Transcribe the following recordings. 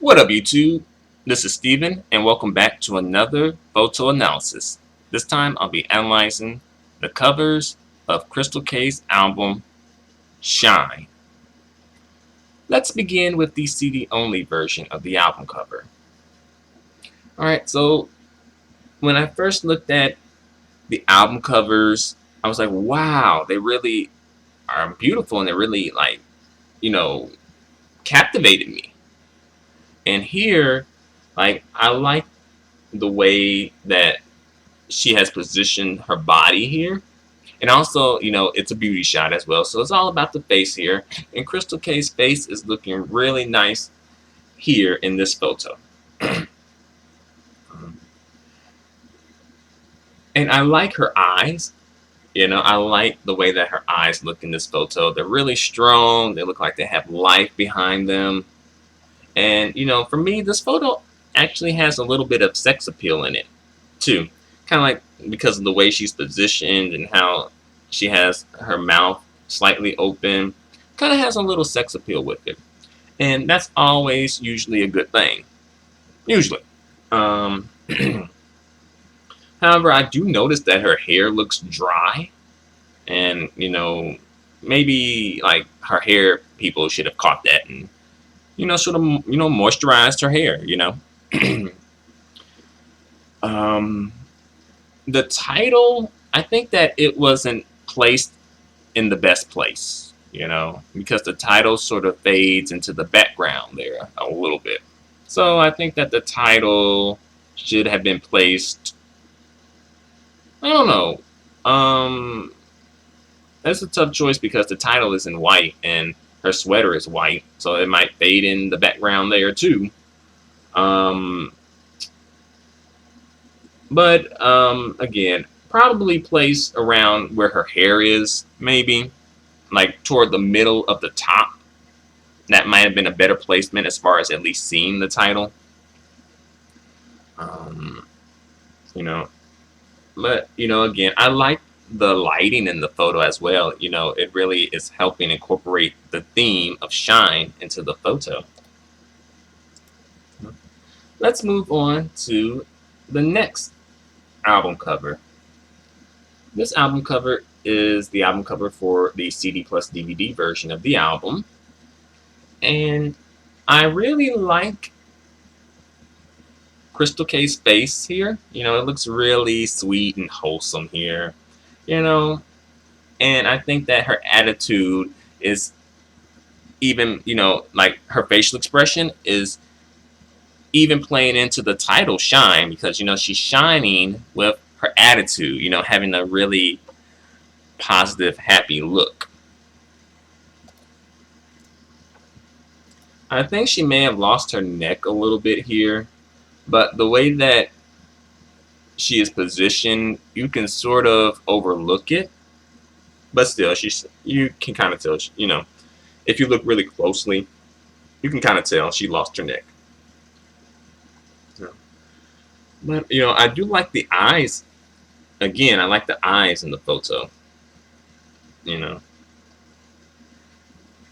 What up, YouTube? This is Steven, and welcome back to another photo analysis. This time I'll be analyzing the covers of Crystal K's album, Shine. Let's begin with the CD-only version of the album cover. Alright, so when I first looked at the album covers, I was like, wow, they really are beautiful and they really, captivated me. And here, I like the way that she has positioned her body here. And also, it's a beauty shot as well. So it's all about the face here. And Crystal K's face is looking really nice here in this photo. And I like her eyes. I like the way that her eyes look in this photo. They're really strong. They look like they have life behind them. And, for me, this photo actually has a little bit of sex appeal in it, too. Kind of like because of the way she's positioned and how she has her mouth slightly open. Kind of has a little sex appeal with it. And that's always usually a good thing. Usually. However, I do notice that her hair looks dry. And, maybe, her hair people should have caught that and sort of, moisturized her hair, The title, I think that it wasn't placed in the best place, because the title sort of fades into the background there a little bit. So I think that the title should have been placed, I don't know, that's a tough choice because the title is in white and her sweater is white, so it might fade in the background there too. Again, probably place around where her hair is, maybe like toward the middle of the top. That might have been a better placement as far as at least seeing the title. Again, I like the lighting in the photo as well. It really is helping incorporate the theme of Shine into the photo. Let's move on to the next album cover. This album cover is the album cover for the CD plus DVD version of the album. And I really like Crystal K's face here. It looks really sweet and wholesome here. And I think that her attitude is even, her facial expression is even playing into the title Shine, because, she's shining with her attitude, having a really positive, happy look. I think she may have lost her neck a little bit here, but the way that she is positioned, you can sort of overlook it, but still, you can kind of tell, if you look really closely, you can kind of tell she lost her neck. But, I do like the eyes. Again, I like the eyes in the photo,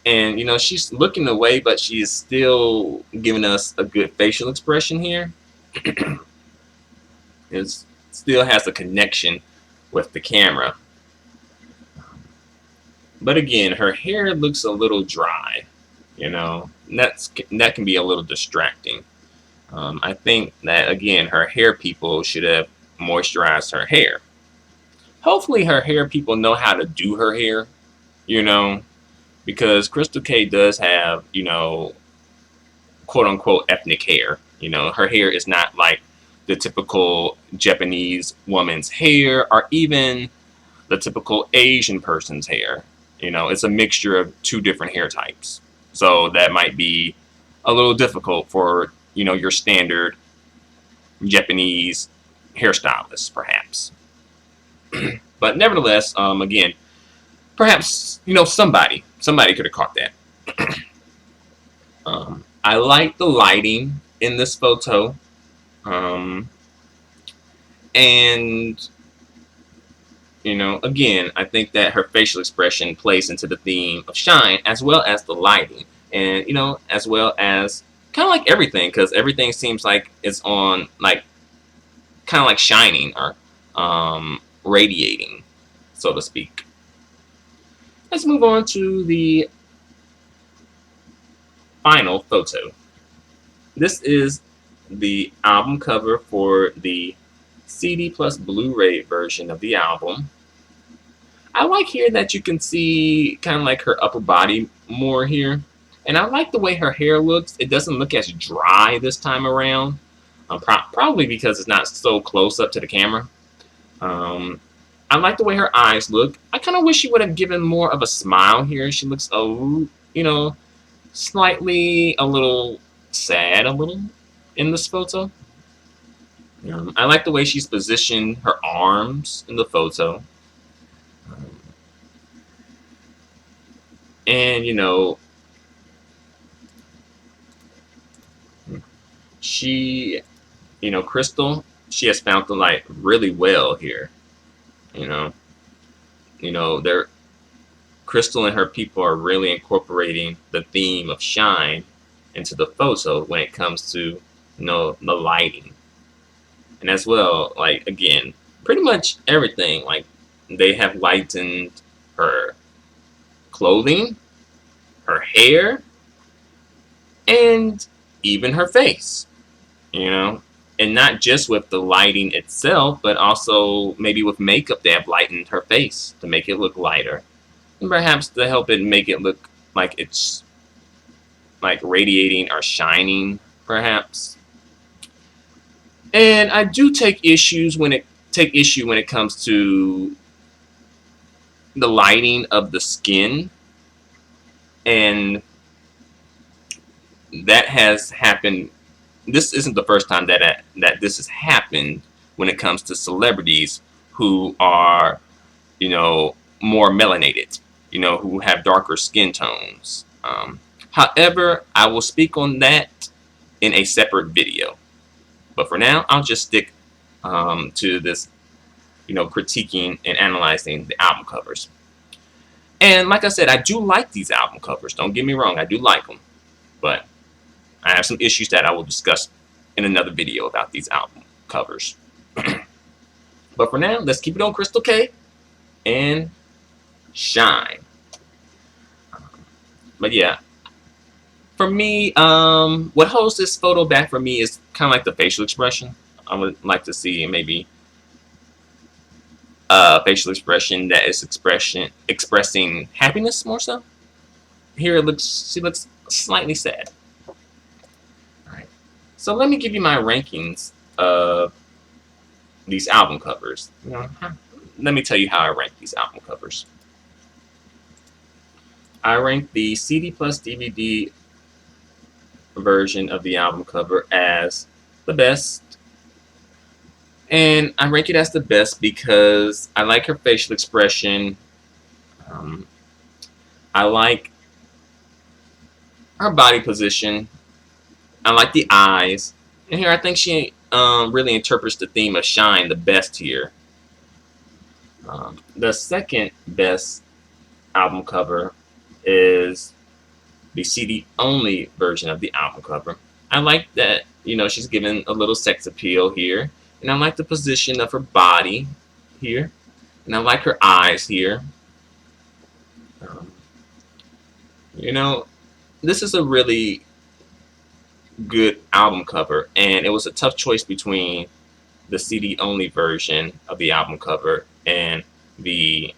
And, she's looking away, but she is still giving us a good facial expression here. It still has a connection with the camera. But again, her hair looks a little dry. That can be a little distracting. I think that, again, her hair people should have moisturized her hair. Hopefully her hair people know how to do her hair, because Crystal K does have, quote unquote ethnic hair. Her hair is not like the typical Japanese woman's hair or even the typical Asian person's hair. It's a mixture of two different hair types. So that might be a little difficult for, your standard Japanese hairstylist, perhaps. But nevertheless, again, perhaps, somebody could have caught that. I like the lighting in this photo. And, again, I think that her facial expression plays into the theme of Shine, as well as the lighting. And, as well as kind of like everything, because everything seems like it's on, like, kind of like shining or radiating, so to speak. Let's move on to the final photo. This is the album cover for the CD plus Blu-ray version of the album. I like here that you can see kind of like her upper body more here. And I like the way her hair looks. It doesn't look as dry this time around. Probably because it's not so close up to the camera. I like the way her eyes look. I kind of wish she would have given more of a smile here. She looks, slightly a little sad, a little in this photo. I like the way she's positioned her arms in the photo. And, she, Crystal, she has found the light really well here. They're Crystal and her people are really incorporating the theme of shine into the photo when it comes to, the lighting. And as well, like, again, pretty much everything. Like, they have lightened her clothing, her hair, and even her face, and not just with the lighting itself, but also maybe with makeup they have lightened her face to make it look lighter, and perhaps to help it make it look like it's like radiating or shining, perhaps. And I do take issue when it comes to the lighting of the skin, and that has happened. This isn't the first time that this has happened when it comes to celebrities who are, more melanated, who have darker skin tones. However, I will speak on that in a separate video. But for now, I'll just stick to this, critiquing and analyzing the album covers. And like I said, I do like these album covers. Don't get me wrong, I do like them. But I have some issues that I will discuss in another video about these album covers. But for now, let's keep it on Crystal K and shine. But yeah, for me, what holds this photo back for me is kind of like the facial expression. I would like to see maybe a facial expression that is expressing happiness more so. Here she looks slightly sad. Alright. So let me give you my rankings of these album covers. Let me tell you how I rank these album covers. I rank the CD plus DVD version of the album cover as the best. And I rank it as the best because I like her facial expression. I like her body position. I like the eyes. And here I think she really interprets the theme of shine the best here. The second best album cover is the CD only version of the album cover. I like that, she's given a little sex appeal here. And I like the position of her body here. And I like her eyes here. This is a really good album cover. And it was a tough choice between the CD only version of the album cover and the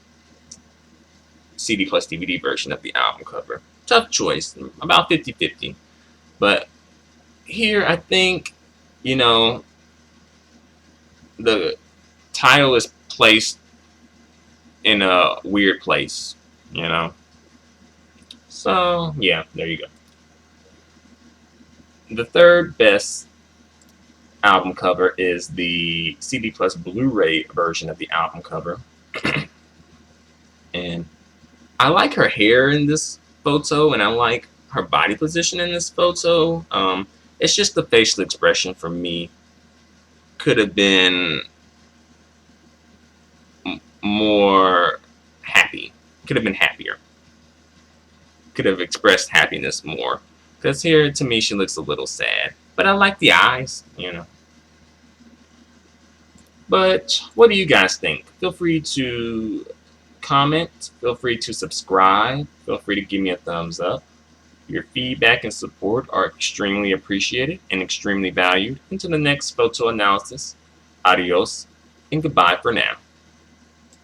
CD plus DVD version of the album cover. Tough choice, about 50-50. But here I think, the title is placed in a weird place, So, yeah, there you go. The third best album cover is the CD plus Blu-ray version of the album cover. And I like her hair in this photo, and I like her body position in this photo. It's just the facial expression for me could have been more happy. Could have been happier. Could have expressed happiness more. Because here, to me, she looks a little sad. But I like the eyes. But what do you guys think? Feel free to comment. Feel free to subscribe. Feel free to give me a thumbs up. Your feedback and support are extremely appreciated and extremely valued. Until the next photo analysis, adios and goodbye for now.